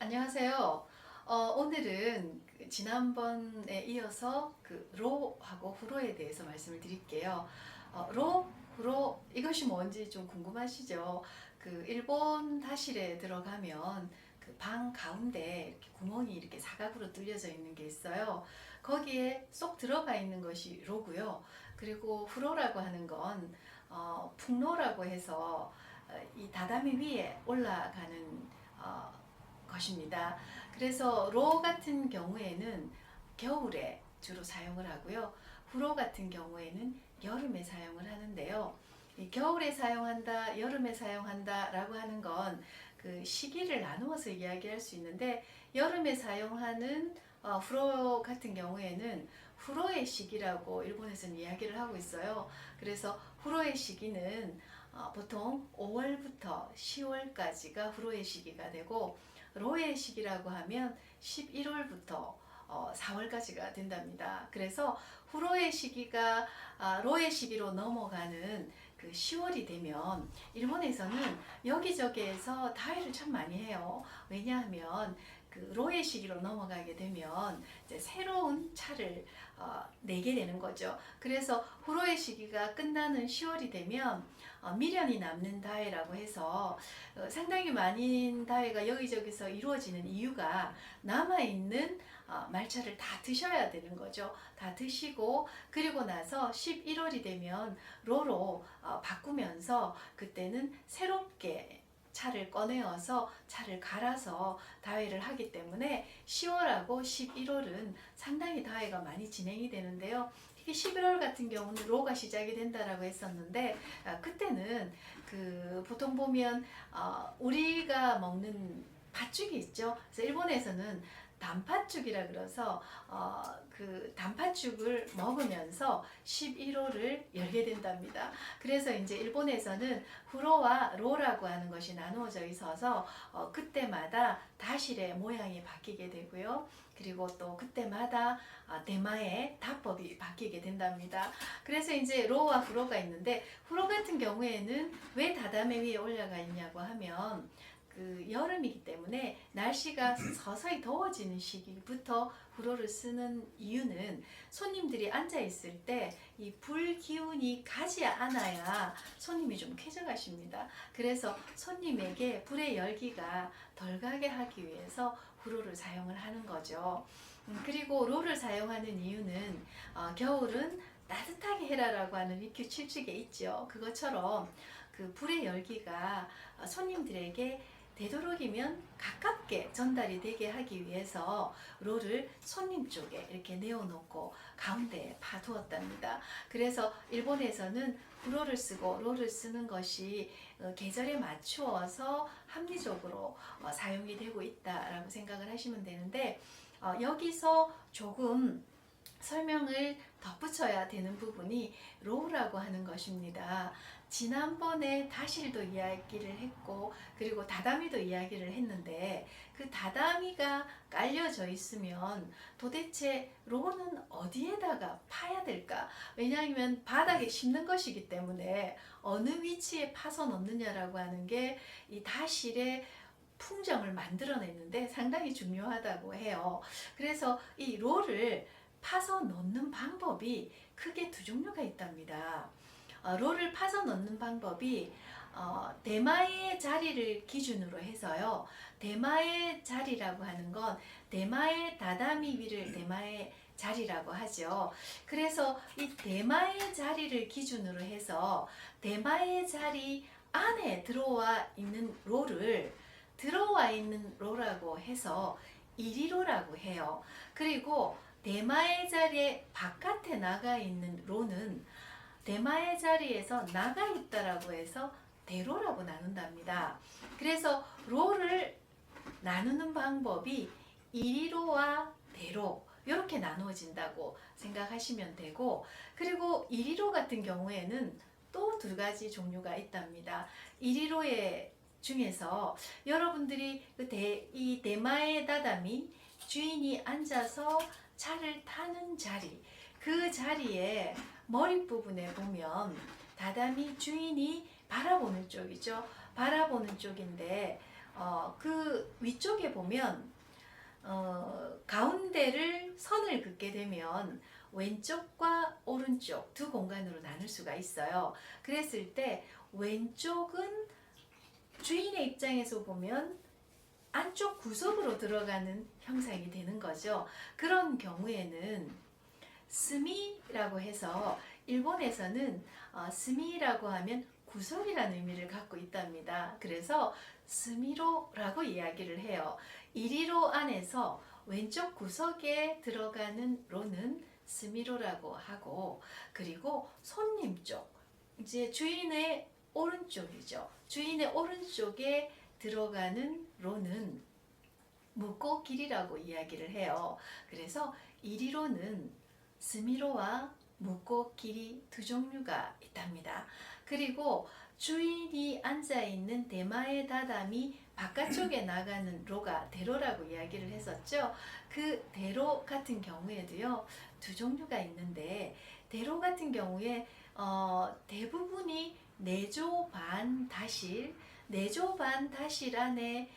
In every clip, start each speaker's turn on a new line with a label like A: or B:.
A: 안녕하세요. 오늘은 지난번에 이어서 로하고 후로에 대해서 말씀을 드릴게요. 로, 후로 이것이 뭔지 좀 궁금하시죠? 일본 다실에 들어가면 그 방 가운데 이렇게 구멍이 이렇게 사각으로 뚫려져 있는 게 있어요. 거기에 쏙 들어가 있는 것이 로고요. 그리고 후로라고 하는 건 풍로라고 해서 이 다다미 위에 올라가는 것입니다. 그래서 로 같은 경우에는 겨울에 주로 사용을 하고요. 후로 같은 경우에는 여름에 사용을 하는데요. 이 겨울에 사용한다, 여름에 사용한다 라고 하는 건 그 시기를 나누어서 이야기할 수 있는데, 여름에 사용하는 후로 같은 경우에는 후로의 시기라고 일본에서는 이야기를 하고 있어요. 그래서 후로의 시기는 보통 5월부터 10월까지가 후로의 시기가 되고, 로의 시기라고 하면 11월부터 4월까지가 된답니다. 그래서 후로의 시기가 로의 시기로 넘어가는 그 10월이 되면 일본에서는 여기저기에서 다이를 참 많이 해요. 왜냐하면 그 로의 시기로 넘어가게 되면 이제 새로운 차를 내게 되는 거죠. 그래서 후로의 시기가 끝나는 10월이 되면 미련이 남는 다해라고 해서 상당히 많은 다해가 여기저기서 이루어지는 이유가 남아있는 말차를 다 드셔야 되는 거죠. 다 드시고 그리고 나서 11월이 되면 로로 바꾸면서 그때는 새롭게 차를 꺼내어서 차를 갈아서 다회를 하기 때문에 10월하고 11월은 상당히 다회가 많이 진행이 되는데요. 특히 11월 같은 경우는 로가 시작이 된다라고 했었는데, 그때는 보통 보면 우리가 먹는 팥죽이 있죠. 그래서 일본에서는 단팥죽이라 그래서 그 단팥죽을 먹으면서 11호를 열게 된답니다. 그래서 이제 일본에서는 후로와 로라고 하는 것이 나누어져 있어서 그때마다 다실의 모양이 바뀌게 되고요. 그리고 또 그때마다 대마의 답법이 바뀌게 된답니다. 그래서 이제 로와 후로가 있는데, 후로 같은 경우에는 왜 다다메 위에 올라가 있냐고 하면 여름이기 때문에 날씨가 서서히 더워지는 시기부터 후로를 쓰는 이유는 손님들이 앉아 있을 때 이 불 기운이 가지 않아야 손님이 좀 쾌적하십니다. 그래서 손님에게 불의 열기가 덜 가게 하기 위해서 후로를 사용을 하는 거죠. 그리고 로를 사용하는 이유는 겨울은 따뜻하게 해라라고 하는 리큐 7축에 있죠. 그것처럼 그 불의 열기가 손님들에게 되도록이면 가깝게 전달이 되게 하기 위해서 롤을 손님 쪽에 이렇게 내어놓고 가운데에 파두었답니다. 그래서 일본에서는 후로를 쓰고 롤을 쓰는 것이 계절에 맞추어서 합리적으로 사용이 되고 있다라고 생각을 하시면 되는데, 여기서 조금 설명을 덧붙여야 되는 부분이 로우라고 하는 것입니다. 지난번에 다실도 이야기를 했고 그리고 다다미도 이야기를 했는데, 그 다다미가 깔려져 있으면 도대체 로우는 어디에다가 파야 될까? 왜냐하면 바닥에 심는 것이기 때문에 어느 위치에 파서 넣느냐라고 하는 게 이 다실의 풍정을 만들어내는데 상당히 중요하다고 해요. 그래서 이 롤을 파서 넣는 방법이 크게 두 종류가 있답니다. 롤을 파서 넣는 방법이 대마의 자리를 기준으로 해서요. 대마의 자리라고 하는 건 대마의 다다미 위를 대마의 자리라고 하죠. 그래서 이 대마의 자리를 기준으로 해서 대마의 자리 안에 들어와 있는 롤을 들어와 있는 로라고 해서 이리로라고 해요. 그리고 대마의 자리에 바깥에 나가 있는 로는 대마의 자리에서 나가 있다라고 해서 대로라고 나눈답니다. 그래서 로를 나누는 방법이 이리로와 대로 이렇게 나누어진다고 생각하시면 되고, 그리고 이리로 같은 경우에는 또 두 가지 종류가 있답니다. 이리로의 중에서 여러분들이 이 대마의 다다미 주인이 앉아서 차를 타는 자리, 그 자리에 머리 부분에 보면 다다미 주인이 바라보는 쪽이죠. 바라보는 쪽인데 그 위쪽에 보면 가운데를 선을 긋게 되면 왼쪽과 오른쪽 두 공간으로 나눌 수가 있어요. 그랬을 때 왼쪽은 주인의 입장에서 보면 안쪽 구석으로 들어가는 형상이 되는 거죠. 그런 경우에는 스미라고 해서 일본에서는 스미라고 하면 구석이라는 의미를 갖고 있답니다. 그래서 스미로라고 이야기를 해요. 이리로 안에서 왼쪽 구석에 들어가는 로는 스미로라고 하고, 그리고 손님 쪽, 이제 주인의 오른쪽이죠. 주인의 오른쪽에 들어가는 로는 묵고길이라고 이야기를 해요. 그래서 이리로는 스미로와 묵고길이 두 종류가 있답니다. 그리고 주인이 앉아있는 대마의 다담이 바깥쪽에 나가는 로가 대로라고 이야기를 했었죠. 그 대로 같은 경우에도요, 두 종류가 있는데, 대로 같은 경우에 대부분이 내조 반 다실, 내조 반 다실 안에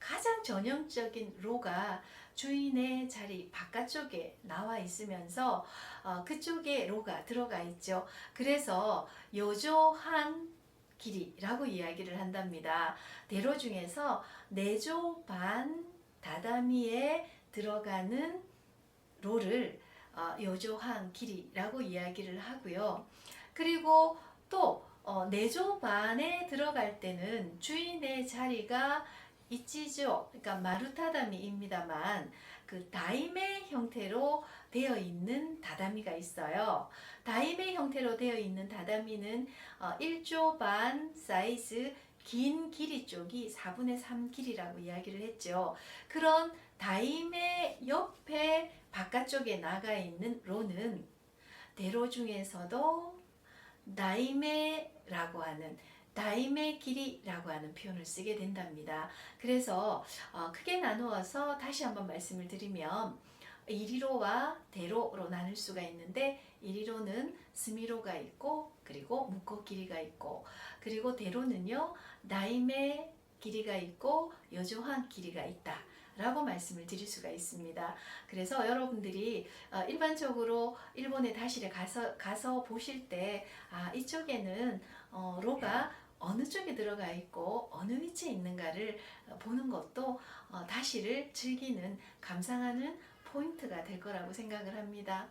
A: 가장 전형적인 로가 주인의 자리 바깥쪽에 나와 있으면서 그쪽에 로가 들어가 있죠. 그래서 요조한 길이라고 이야기를 한답니다. 대로 중에서 내조 반 다다미에 들어가는 로를 요조한 길이라고 이야기를 하고요. 그리고 또 내조 반에 들어갈 때는 주인의 자리가 이치죠. 그러니까 마루타다미입니다만 그 다이메 형태로 되어 있는 다다미가 있어요. 다이메 형태로 되어 있는 다다미는 1조 반 사이즈 긴 길이 쪽이 4분의 3 길이라고 이야기를 했죠. 그런 다이메 옆에 바깥쪽에 나가 있는 로는 대로 중에서도 다이메라고 하는 다이메 길이라고 하는 표현을 쓰게 된답니다. 그래서 크게 나누어서 다시 한번 말씀을 드리면 이리로와 대로로 나눌 수가 있는데, 이리로는 스미로가 있고 그리고 묵고 길이가 있고, 그리고 대로는요 다이메 길이가 있고 요조한 길이가 있다 라고 말씀을 드릴 수가 있습니다. 그래서 여러분들이 일반적으로 일본의 다실에 가서 보실 때 이쪽에는 로가 어느 쪽에 들어가 있고 어느 위치에 있는가를 보는 것도 다시를 즐기는, 감상하는 포인트가 될 거라고 생각을 합니다.